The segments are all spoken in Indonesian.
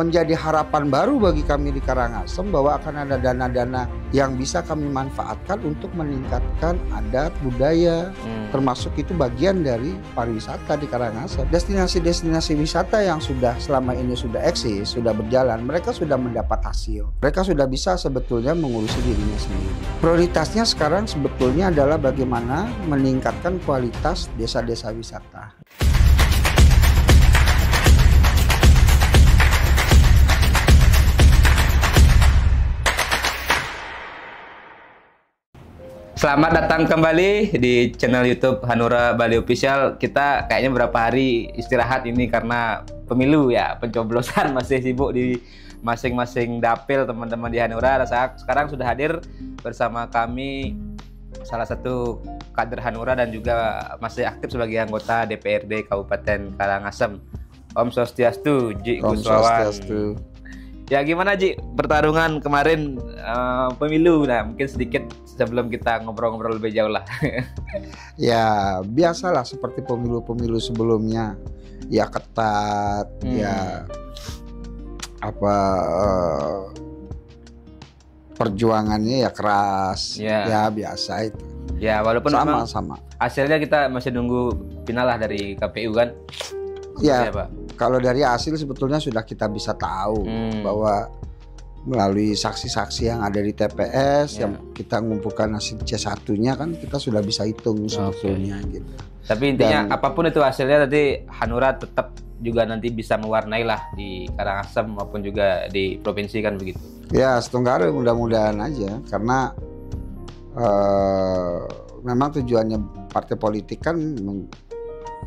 menjadi harapan baru bagi kami di Karangasem bahwa akan ada dana-dana yang bisa kami manfaatkan untuk meningkatkan adat budaya, termasuk itu bagian dari pariwisata di Karangasem. Destinasi-destinasi wisata yang selama ini sudah eksis, sudah berjalan, mereka sudah mendapat hasil. Mereka sudah bisa sebetulnya mengurusi dirinya sendiri. Prioritasnya sekarang sebetulnya adalah bagaimana meningkatkan kualitas desa-desa wisata. Selamat datang kembali di channel YouTube Hanura Bali Official. Kita kayaknya beberapa hari istirahat ini karena pemilu ya, pencoblosan masih sibuk di masing-masing dapil teman-teman di Hanura. Sekarang sudah hadir bersama kami salah satu kader Hanura dan juga masih aktif sebagai anggota DPRD Kabupaten Karangasem. Om Swastiastu, Ji Guswawan. Ya gimana Ji pertarungan kemarin pemilu? Nah mungkin sedikit sebelum kita ngobrol-ngobrol lebih jauh lah. Ya biasalah seperti pemilu-pemilu sebelumnya, ya ketat, ya apa perjuangannya ya keras, ya biasa itu. Ya walaupun sama. Hasilnya kita masih nunggu final lah dari KPU kan. Ya kalau dari hasil sebetulnya sudah kita bisa tahu bahwa melalui saksi-saksi yang ada di TPS yang kita ngumpulkan hasil C1-nya kan kita sudah bisa hitung sebetulnya gitu. Tapi intinya apapun itu hasilnya tadi Hanura tetap juga nanti bisa mewarnai lah di Karangasem maupun juga di provinsi kan begitu. Ya setengah mudah-mudahan aja karena memang tujuannya partai politik kan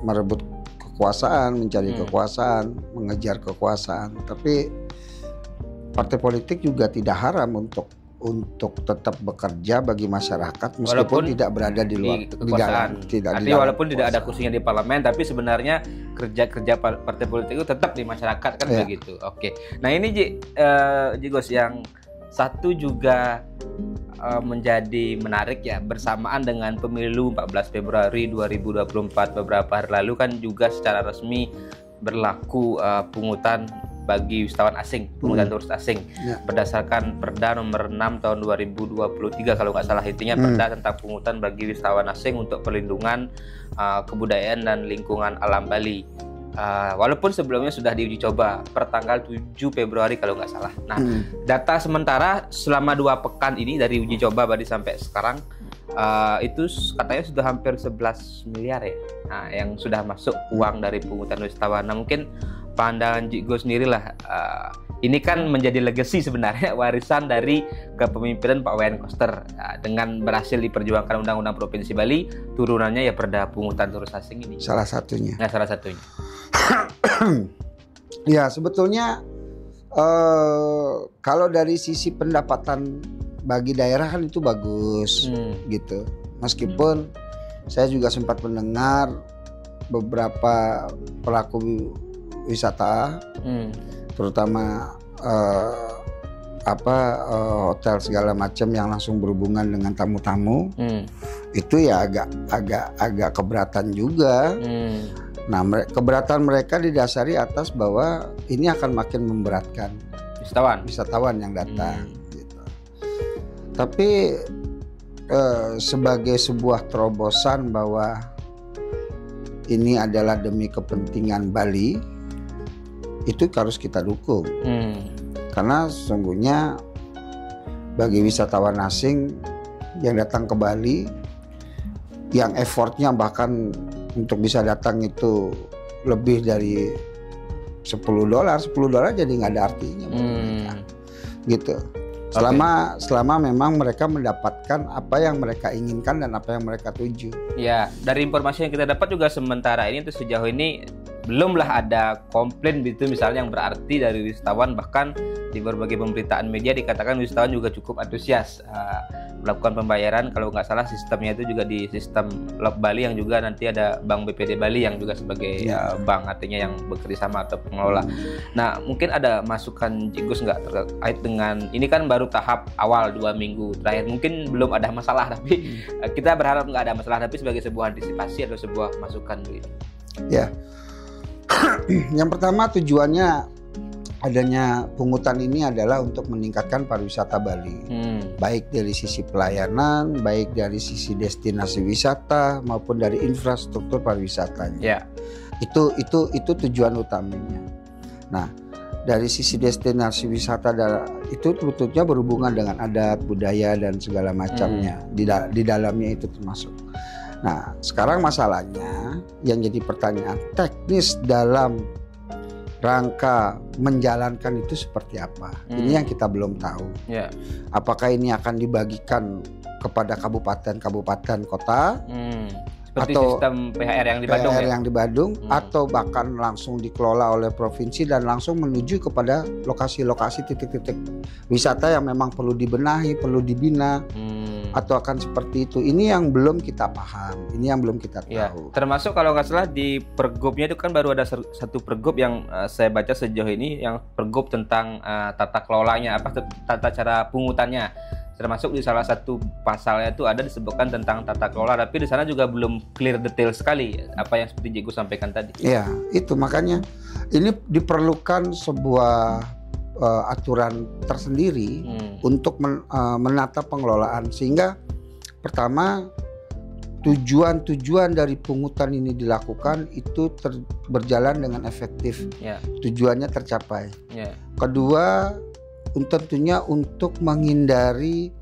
merebut kekuasaan, mencari kekuasaan, mengejar kekuasaan. Tapi partai politik juga tidak haram untuk tetap bekerja bagi masyarakat meskipun walaupun tidak berada di luar kekuasaan. Artinya walaupun tidak ada kursinya di parlemen, tapi sebenarnya kerja partai politik itu tetap di masyarakat kan begitu. Oke. Nah ini Ji Gus, yang satu juga menjadi menarik ya, bersamaan dengan pemilu 14 Februari 2024 beberapa hari lalu kan juga secara resmi berlaku pungutan bagi wisatawan asing, pungutan turis asing berdasarkan Perda nomor 6 tahun 2023 kalau nggak salah, intinya Perda tentang pungutan bagi wisatawan asing untuk perlindungan kebudayaan dan lingkungan alam Bali. Walaupun sebelumnya sudah diuji coba pertanggal 7 Februari kalau nggak salah. Nah, data sementara selama 2 pekan ini dari uji coba Bali sampai sekarang itu katanya sudah hampir 11 miliar ya. Nah, yang sudah masuk uang dari pungutan wisatawan. Nah, mungkin pandangan Jigo sendiri lah. Ini kan menjadi legacy sebenarnya, warisan dari kepemimpinan Pak Wayan Koster dengan berhasil diperjuangkan Undang-Undang Provinsi Bali, turunannya ya Perda pungutan turis asing ini. Salah satunya. Nah, salah satunya. Ya sebetulnya kalau dari sisi pendapatan bagi daerah kan itu bagus gitu. Meskipun saya juga sempat mendengar beberapa pelaku wisata, terutama hotel segala macam yang langsung berhubungan dengan tamu-tamu, itu ya agak keberatan juga. Nah, keberatan mereka didasari atas bahwa ini akan makin memberatkan wisatawan yang datang. Gitu. Tapi sebagai sebuah terobosan bahwa ini adalah demi kepentingan Bali, itu harus kita dukung. Karena sesungguhnya bagi wisatawan asing yang datang ke Bali, yang effortnya bahkan untuk bisa datang itu lebih dari $10 jadi nggak ada artinya gitu. Selama memang mereka mendapatkan apa yang mereka inginkan dan apa yang mereka tuju. Ya, dari informasi yang kita dapat juga sementara ini itu sejauh ini belumlah ada komplain gitu misalnya yang berarti dari wisatawan. Bahkan di berbagai pemberitaan media dikatakan wisatawan juga cukup antusias melakukan pembayaran. Kalau nggak salah sistemnya itu juga di sistem Love Bali yang juga nanti ada Bank BPD Bali yang juga sebagai bank, artinya yang bekerja sama atau pengelola. Nah mungkin ada masukan Jigus nggak terkait dengan ini, kan baru tahap awal 2 minggu terakhir, mungkin belum ada masalah, tapi kita berharap nggak ada masalah, tapi sebagai sebuah antisipasi atau sebuah masukan begitu. Ya, yang pertama tujuannya adanya pungutan ini adalah untuk meningkatkan pariwisata Bali, baik dari sisi pelayanan, baik dari sisi destinasi wisata maupun dari infrastruktur pariwisatanya. Yeah. Itu tujuan utamanya. Nah, dari sisi destinasi wisata itu sebetulnya berhubungan dengan adat, budaya dan segala macamnya. Di dalamnya itu termasuk. Nah, sekarang masalahnya yang jadi pertanyaan teknis dalam rangka menjalankan itu seperti apa? Ini yang kita belum tahu. Yeah. Apakah ini akan dibagikan kepada kabupaten kota? Seperti atau sistem PHR yang di Badung, yang di Badung, atau bahkan langsung dikelola oleh provinsi dan langsung menuju kepada lokasi-lokasi titik-titik wisata yang memang perlu dibenahi, perlu dibina, atau akan seperti itu. Ini yang belum kita paham, ini yang belum kita tahu. Ya, termasuk kalau nggak salah di pergubnya itu kan baru ada satu pergub yang saya baca sejauh ini, yang pergub tentang tata kelolanya, tata cara pungutannya. Termasuk di salah satu pasalnya itu ada disebutkan tentang tata kelola, tapi di sana juga belum clear detail sekali apa yang seperti Cikgu sampaikan tadi. Iya, itu makanya ini diperlukan sebuah aturan tersendiri untuk menata pengelolaan, sehingga pertama tujuan dari pungutan ini dilakukan itu berjalan dengan efektif, tujuannya tercapai. Kedua, tentunya untuk menghindari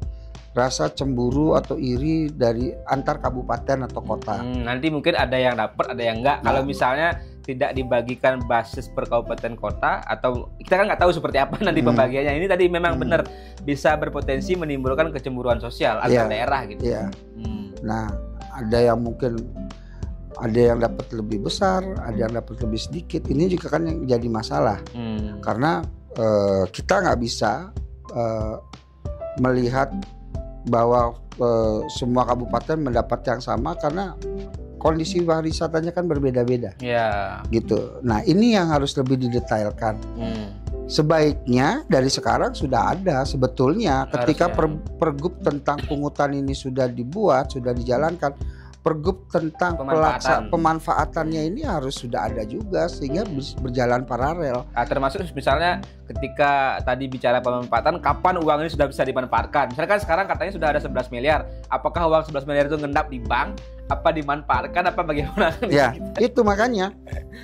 rasa cemburu atau iri dari antar kabupaten atau kota. Nanti mungkin ada yang dapat, ada yang enggak. Kalau misalnya tidak dibagikan basis per kabupaten kota, atau kita kan nggak tahu seperti apa nanti pembagiannya. Ini tadi memang benar bisa berpotensi menimbulkan kecemburuan sosial antar daerah gitu. Nah, ada yang mungkin ada yang dapat lebih besar, ada yang dapat lebih sedikit. Ini juga kan yang jadi masalah, karena kita nggak bisa melihat bahwa semua kabupaten mendapat yang sama, karena kondisi pariwisatanya kan berbeda-beda. Gitu. Nah, ini yang harus lebih didetailkan. Sebaiknya dari sekarang sudah ada sebetulnya, ketika pergub tentang pungutan ini sudah dibuat, sudah dijalankan, pergub tentang pemanfaatannya ini harus sudah ada juga, sehingga berjalan paralel. Termasuk misalnya ketika tadi bicara pemanfaatan, kapan uang ini sudah bisa dimanfaatkan? Misalnya kan sekarang katanya sudah ada 11 miliar. Apakah uang 11 miliar itu ngendap di bank? Apa dimanfaatkan? Apa bagaimana? Ya, itu makanya.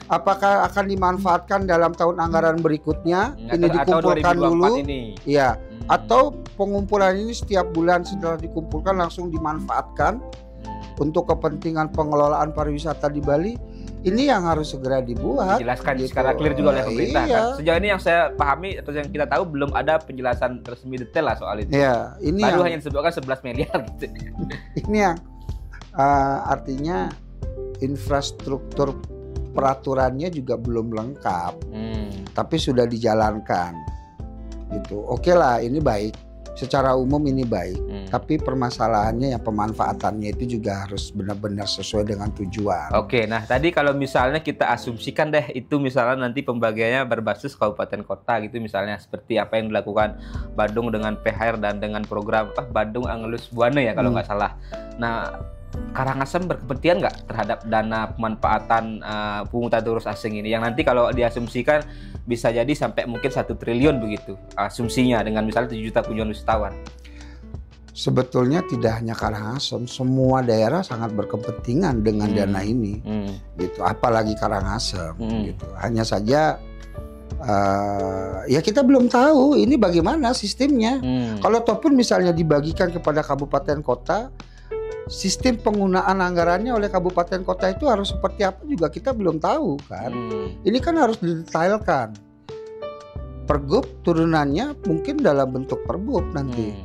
Apakah akan dimanfaatkan dalam tahun anggaran berikutnya? Ini dikumpulkan dulu. Iya. Atau pengumpulan ini setiap bulan setelah dikumpulkan langsung dimanfaatkan untuk kepentingan pengelolaan pariwisata di Bali. Ini yang harus segera dibuat. Dijelaskan secara clear juga oleh pemerintah. Kan? Sejauh ini yang saya pahami atau yang kita tahu belum ada penjelasan resmi detail lah soal itu. Iya, ini baru hanya disebutkan 11 miliar gitu. Ini yang artinya infrastruktur peraturannya juga belum lengkap, tapi sudah dijalankan. Gitu. Oke lah, ini baik. Secara umum ini baik, tapi permasalahannya yang pemanfaatannya itu juga harus benar-benar sesuai dengan tujuan. Oke, nah tadi kalau misalnya kita asumsikan deh itu misalnya nanti pembagiannya berbasis kabupaten kota gitu, misalnya seperti apa yang dilakukan Badung dengan PHR dan dengan program Badung Angelus Buana ya kalau nggak salah. Nah, Karangasem berkepentingan nggak terhadap dana pemanfaatan pungutan turis asing ini, yang nanti kalau diasumsikan bisa jadi sampai mungkin 1 triliun begitu asumsinya, dengan misalnya 7 juta kunjungan wisatawan? Sebetulnya tidak hanya Karangasem, semua daerah sangat berkepentingan dengan dana ini, gitu. Apalagi Karangasem, gitu. Hanya saja ya kita belum tahu ini bagaimana sistemnya. Kalau ataupun misalnya dibagikan kepada kabupaten kota, sistem penggunaan anggarannya oleh kabupaten kota itu harus seperti apa juga kita belum tahu kan. Ini kan harus didetailkan. Pergub turunannya mungkin dalam bentuk perbub nanti.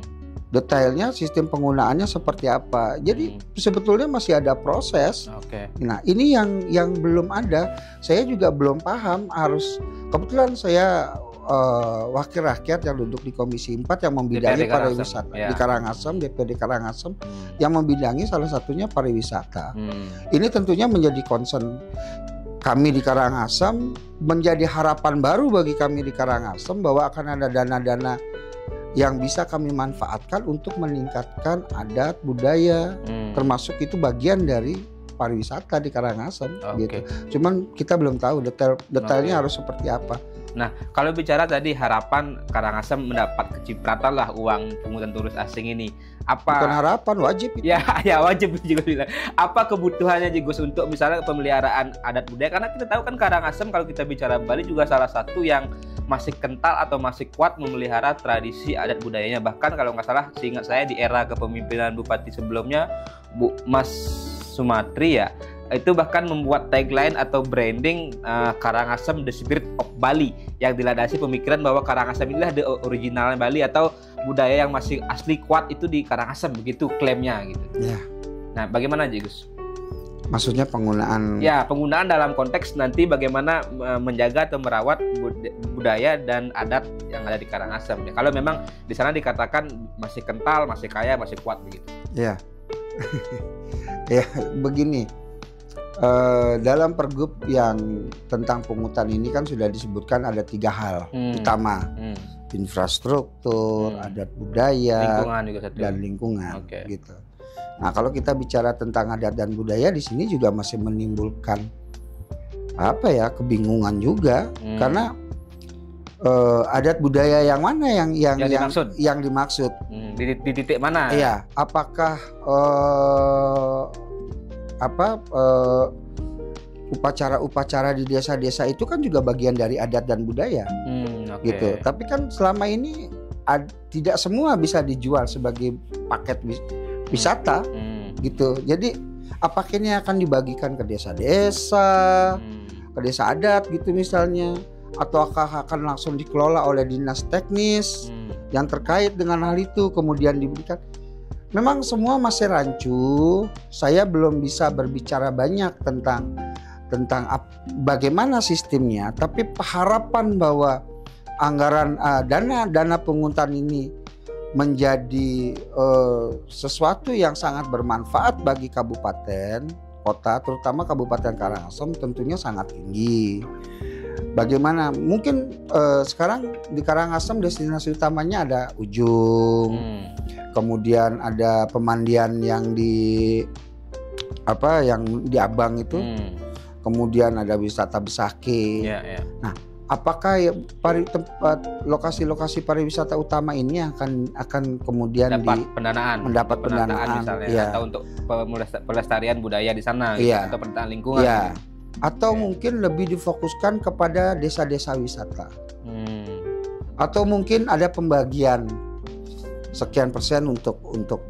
Detailnya sistem penggunaannya seperti apa. Jadi sebetulnya masih ada proses. Nah, ini yang belum ada. Saya juga belum paham. Kebetulan saya wakil rakyat yang duduk di Komisi 4 yang membidangi pariwisata di Karangasem, DPD Karangasem, yang membidangi salah satunya pariwisata. Ini tentunya menjadi concern kami di Karangasem, menjadi harapan baru bagi kami di Karangasem bahwa akan ada dana-dana yang bisa kami manfaatkan untuk meningkatkan adat budaya, termasuk itu bagian dari pariwisata di Karangasem gitu. Oke. Cuman kita belum tahu detailnya harus seperti apa. Nah, kalau bicara tadi harapan Karangasem mendapat kecipratan lah uang pungutan turis asing ini. Apa? Bukan harapan, wajib itu. Ya wajib juga bilang. Apa kebutuhannya Gus untuk misalnya pemeliharaan adat budaya? Karena kita tahu kan Karangasem kalau kita bicara Bali juga salah satu yang masih kental atau masih kuat memelihara tradisi adat budayanya. Bahkan kalau nggak salah, seingat saya di era kepemimpinan Bupati sebelumnya, Mas Sumatri ya, itu bahkan membuat tagline atau branding Karangasem The Spirit of Bali, yang dilandasi pemikiran bahwa Karangasem inilah the original Bali atau budaya yang masih asli kuat itu di Karangasem, begitu klaimnya gitu. Ya. Nah, bagaimana Gus? Maksudnya penggunaan? Ya, penggunaan dalam konteks nanti bagaimana menjaga atau merawat budaya dan adat yang ada di Karangasem. Ya, kalau memang di sana dikatakan masih kental, masih kaya, masih kuat begitu. Ya, ya begini. Dalam pergub yang tentang pungutan ini kan sudah disebutkan ada 3 hal utama, infrastruktur, adat budaya, lingkungan juga satu. Dan lingkungan, gitu. Nah, kalau kita bicara tentang adat dan budaya di sini juga masih menimbulkan kebingungan juga, karena adat budaya yang mana yang dimaksud? Di titik mana? Iya, apakah upacara-upacara di desa-desa itu kan juga bagian dari adat dan budaya, gitu. Tapi kan selama ini tidak semua bisa dijual sebagai paket wisata, gitu. Jadi apakah ini akan dibagikan ke desa-desa, ke desa adat gitu misalnya, ataukah akan langsung dikelola oleh dinas teknis yang terkait dengan hal itu kemudian diberikan? Memang semua masih rancu. Saya belum bisa berbicara banyak tentang bagaimana sistemnya, tapi harapan bahwa anggaran dana pungutan ini menjadi sesuatu yang sangat bermanfaat bagi kabupaten, kota, terutama Kabupaten Karangasem tentunya sangat tinggi. Bagaimana mungkin sekarang di Karangasem destinasi utamanya ada Ujung, kemudian ada pemandian yang di Abang itu, kemudian ada wisata Besaki. Nah, apakah lokasi-lokasi pariwisata utama ini akan kemudian mendapat pendanaan misalnya, atau untuk pelestarian budaya di sana, gitu, atau pendanaan lingkungan? Atau mungkin lebih difokuskan kepada desa-desa wisata, atau mungkin ada pembagian sekian persen untuk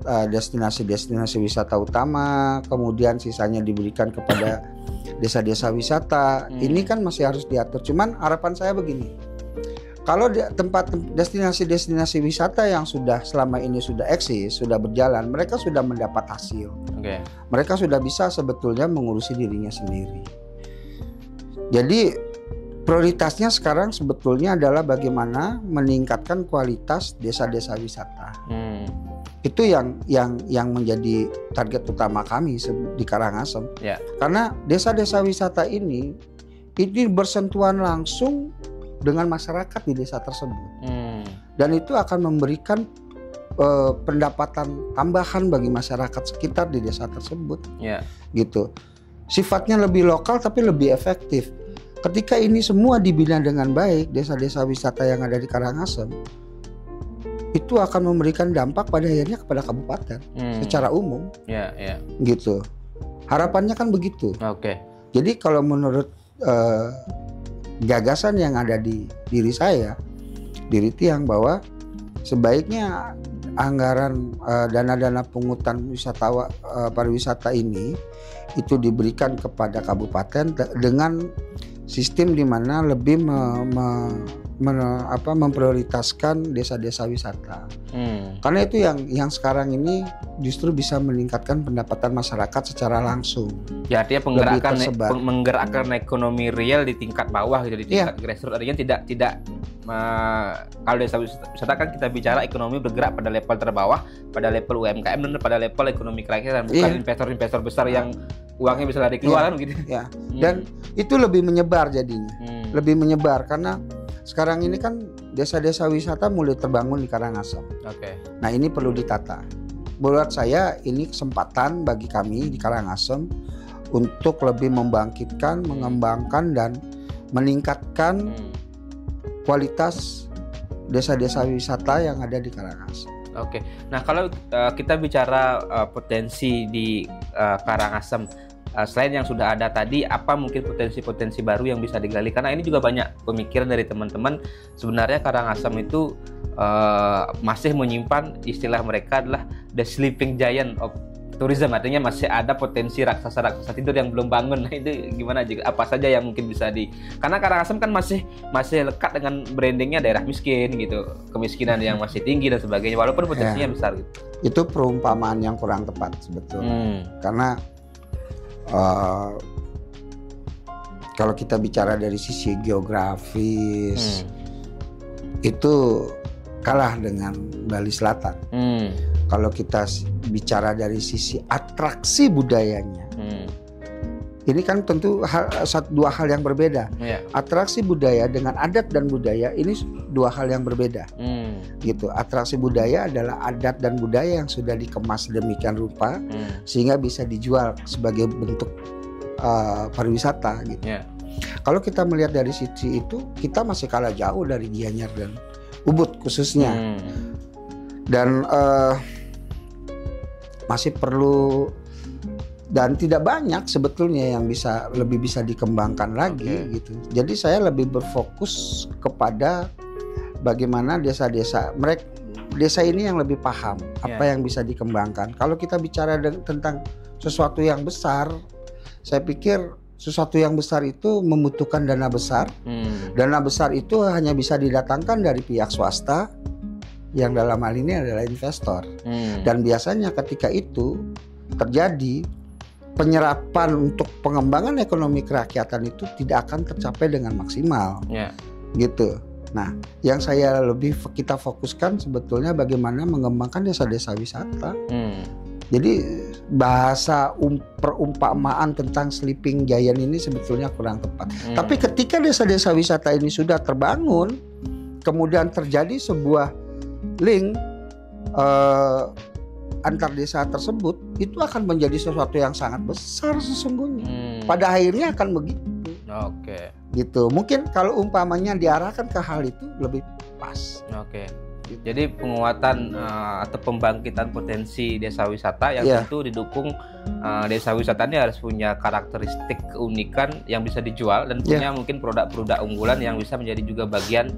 destinasi-destinasi wisata utama, kemudian sisanya diberikan kepada desa-desa wisata. Ini kan masih harus diatur. Cuman harapan saya begini, kalau destinasi-destinasi wisata yang selama ini sudah eksis, sudah berjalan, mereka sudah mendapat hasil. Mereka sudah bisa sebetulnya mengurusi dirinya sendiri. Jadi prioritasnya sekarang sebetulnya adalah bagaimana meningkatkan kualitas desa-desa wisata. Itu yang menjadi target utama kami di Karangasem. Karena desa-desa wisata ini bersentuhan langsung dengan masyarakat di desa tersebut. Dan itu akan memberikan pendapatan tambahan bagi masyarakat sekitar di desa tersebut. Gitu. Sifatnya lebih lokal tapi lebih efektif. Ketika ini semua dibina dengan baik, desa-desa wisata yang ada di Karangasem itu akan memberikan dampak pada akhirnya kepada kabupaten secara umum. Gitu. Harapannya kan begitu. Jadi kalau menurut gagasan yang ada di diri saya, diri Tiang, bahwa sebaiknya anggaran dana-dana pungutan pariwisata ini itu diberikan kepada kabupaten dengan sistem di mana lebih memprioritaskan desa-desa wisata. Karena itu yang sekarang ini justru bisa meningkatkan pendapatan masyarakat secara langsung. Ya, artinya menggerakkan ekonomi real di tingkat bawah gitu, di tingkat grassroots. Artinya tidak kalau desa wisata kan kita bicara ekonomi bergerak pada level terbawah, pada level UMKM dan pada level ekonomi kerakyatan, bukan investor-investor besar yang uangnya bisa lari keluar kan gitu. Dan itu lebih menyebar jadinya. Lebih menyebar karena sekarang ini kan desa-desa wisata mulai terbangun di Karangasem. Nah, ini perlu ditata. Buat saya ini kesempatan bagi kami di Karangasem untuk lebih membangkitkan, mengembangkan dan meningkatkan kualitas desa-desa wisata yang ada di Karangasem. Oke. Nah, kalau kita bicara potensi di Karangasem, selain yang sudah ada tadi, apa mungkin potensi-potensi baru yang bisa digali? Karena ini juga banyak pemikiran dari teman-teman. Sebenarnya Karangasem itu masih menyimpan istilah mereka adalah the sleeping giant of tourism, artinya masih ada potensi raksasa-raksasa tidur yang belum bangun. Nah, itu gimana juga? Apa saja yang mungkin bisa karena Karangasem kan masih lekat dengan brandingnya daerah miskin gitu, kemiskinan yang masih tinggi dan sebagainya, walaupun potensinya besar gitu. Itu perumpamaan yang kurang tepat sebetulnya. Karena kalau kita bicara dari sisi geografis, itu kalah dengan Bali Selatan. Kalau kita bicara dari sisi atraksi budayanya, ini kan tentu dua hal yang berbeda. Atraksi budaya dengan adat dan budaya ini dua hal yang berbeda. Gitu. Atraksi budaya adalah adat dan budaya yang sudah dikemas sedemikian rupa sehingga bisa dijual sebagai bentuk pariwisata. Gitu. Kalau kita melihat dari sisi itu, kita masih kalah jauh dari Gianyar dan Ubud khususnya. Dan masih perlu dan tidak banyak sebetulnya yang lebih bisa dikembangkan lagi gitu. Jadi saya lebih berfokus kepada bagaimana desa-desa desa ini yang lebih paham apa yang bisa dikembangkan. Kalau kita bicara tentang sesuatu yang besar, saya pikir sesuatu yang besar itu membutuhkan dana besar. Dana besar itu hanya bisa didatangkan dari pihak swasta, yang dalam hal ini adalah investor. Dan biasanya ketika itu terjadi, penyerapan untuk pengembangan ekonomi kerakyatan itu tidak akan tercapai dengan maksimal. Gitu. Nah, yang kita fokuskan sebetulnya bagaimana mengembangkan desa-desa wisata. Jadi bahasa perumpamaan tentang sleeping giant ini sebetulnya kurang tepat. Tapi ketika desa-desa wisata ini sudah terbangun, kemudian terjadi sebuah link antar desa tersebut, itu akan menjadi sesuatu yang sangat besar sesungguhnya. Pada akhirnya akan begitu. Gitu. Mungkin kalau umpamanya diarahkan ke hal itu lebih pas. Gitu. Jadi penguatan atau pembangkitan potensi desa wisata yang tentu didukung desa wisata ini harus punya karakteristik keunikan yang bisa dijual dan punya mungkin produk-produk unggulan yang bisa menjadi juga bagian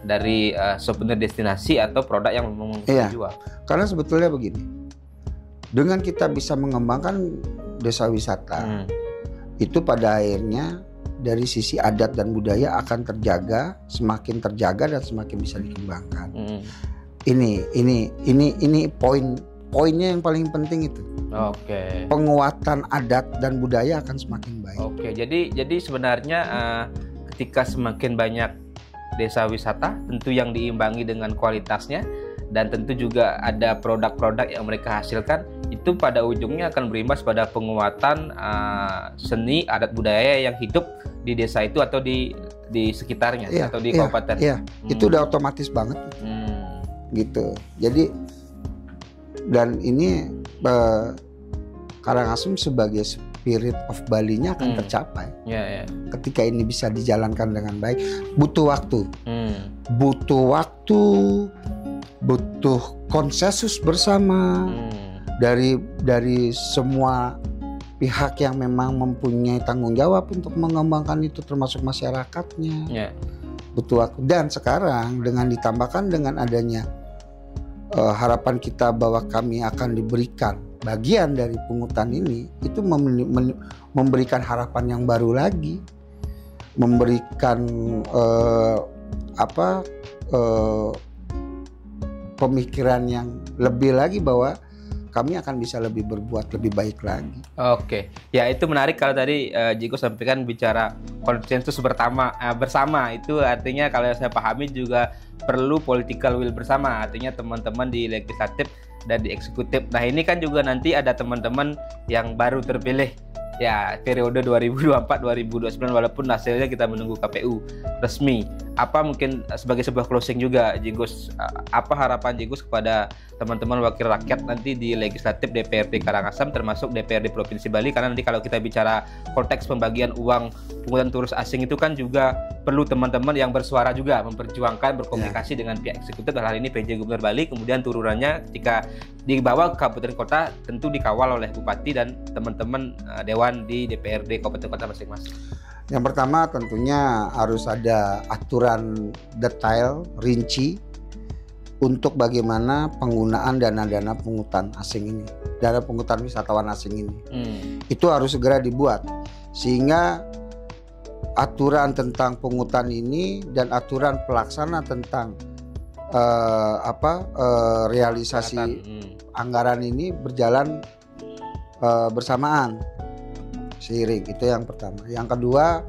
dari souvenir destinasi atau produk yang memang dijual. Karena sebetulnya begini, dengan kita bisa mengembangkan desa wisata, itu pada akhirnya dari sisi adat dan budaya akan semakin terjaga dan semakin bisa dikembangkan. Ini poinnya yang paling penting itu. Penguatan adat dan budaya akan semakin baik. Jadi sebenarnya ketika semakin banyak desa wisata, tentu yang diimbangi dengan kualitasnya dan tentu juga ada produk-produk yang mereka hasilkan, itu pada ujungnya akan berimbas pada penguatan seni adat budaya yang hidup di desa itu atau di sekitarnya atau di kabupaten. Itu udah otomatis banget. Gitu. Jadi dan ini Karangasem sebagai spirit of Bali-nya akan tercapai. Ketika ini bisa dijalankan dengan baik, butuh waktu. Butuh konsensus bersama dari semua pihak yang memang mempunyai tanggung jawab untuk mengembangkan itu, termasuk masyarakatnya. Butuh waktu. Dan sekarang dengan ditambahkan dengan adanya harapan kita bahwa kami akan diberikan bagian dari pungutan ini, itu memberikan harapan yang baru lagi, memberikan pemikiran yang lebih lagi bahwa kami akan bisa berbuat lebih baik lagi. Ya itu menarik kalau tadi Jiko sampaikan bicara konsensus bersama itu artinya kalau saya pahami juga perlu political will bersama, artinya teman-teman di legislatif dan di eksekutif. Nah ini kan juga nanti ada teman-teman yang baru terpilih ya periode 2024-2029 walaupun hasilnya kita menunggu KPU resmi. apa mungkin sebagai sebuah closing juga, Jenggus, apa harapan Jenggus kepada teman-teman wakil rakyat nanti di legislatif DPRD Karangasem termasuk DPRD Provinsi Bali, karena nanti kalau kita bicara konteks pembagian uang pungutan turis asing itu kan juga perlu teman-teman yang bersuara juga, memperjuangkan, berkomunikasi dengan pihak eksekutif, dalam hal ini PJ Gubernur Bali, kemudian turunannya ketika dibawa ke kabupaten kota tentu dikawal oleh bupati dan teman-teman dewan di DPRD kabupaten kota masing-masing. Yang pertama tentunya harus ada aturan detail, rinci untuk bagaimana penggunaan dana-dana pungutan asing ini, dana pungutan wisatawan asing ini. Itu harus segera dibuat sehingga aturan tentang pungutan ini dan aturan pelaksana tentang realisasi anggaran ini berjalan bersamaan, seiring. Itu yang pertama. Yang kedua,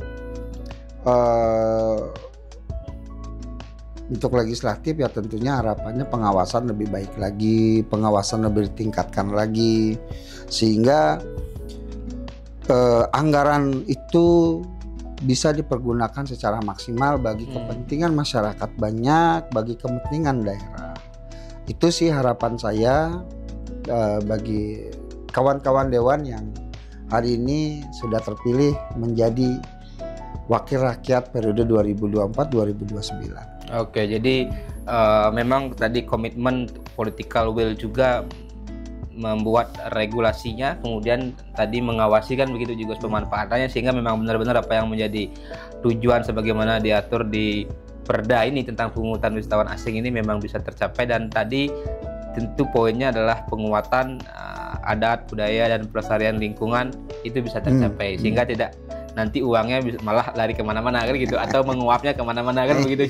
untuk legislatif ya tentunya harapannya pengawasan lebih baik lagi, pengawasan lebih ditingkatkan lagi, sehingga anggaran itu bisa dipergunakan secara maksimal bagi kepentingan masyarakat banyak, bagi kepentingan daerah. Itu sih harapan saya bagi kawan-kawan dewan yang hari ini sudah terpilih menjadi wakil rakyat periode 2024-2029. Oke, jadi memang tadi komitmen political will juga membuat regulasinya, kemudian tadi mengawasi kan begitu juga pemanfaatannya, sehingga memang benar-benar apa yang menjadi tujuan sebagaimana diatur di Perda ini tentang pungutan wisatawan asing ini memang bisa tercapai. Dan tadi tentu poinnya adalah penguatan adat, budaya, dan pelestarian lingkungan itu bisa tercapai, sehingga tidak nanti uangnya malah lari kemana-mana kan gitu, atau menguapnya kemana-mana kan begitu.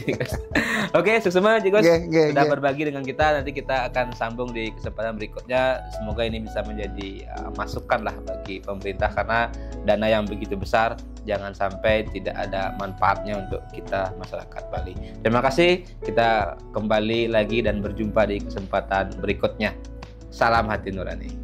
Oke, Susuma Jenggus sudah berbagi dengan kita. Nanti kita akan sambung di kesempatan berikutnya. Semoga ini bisa menjadi masukan lah bagi pemerintah, karena dana yang begitu besar jangan sampai tidak ada manfaatnya untuk kita masyarakat Bali. Terima kasih, kita kembali lagi dan berjumpa di kesempatan berikutnya. Salam hati nurani.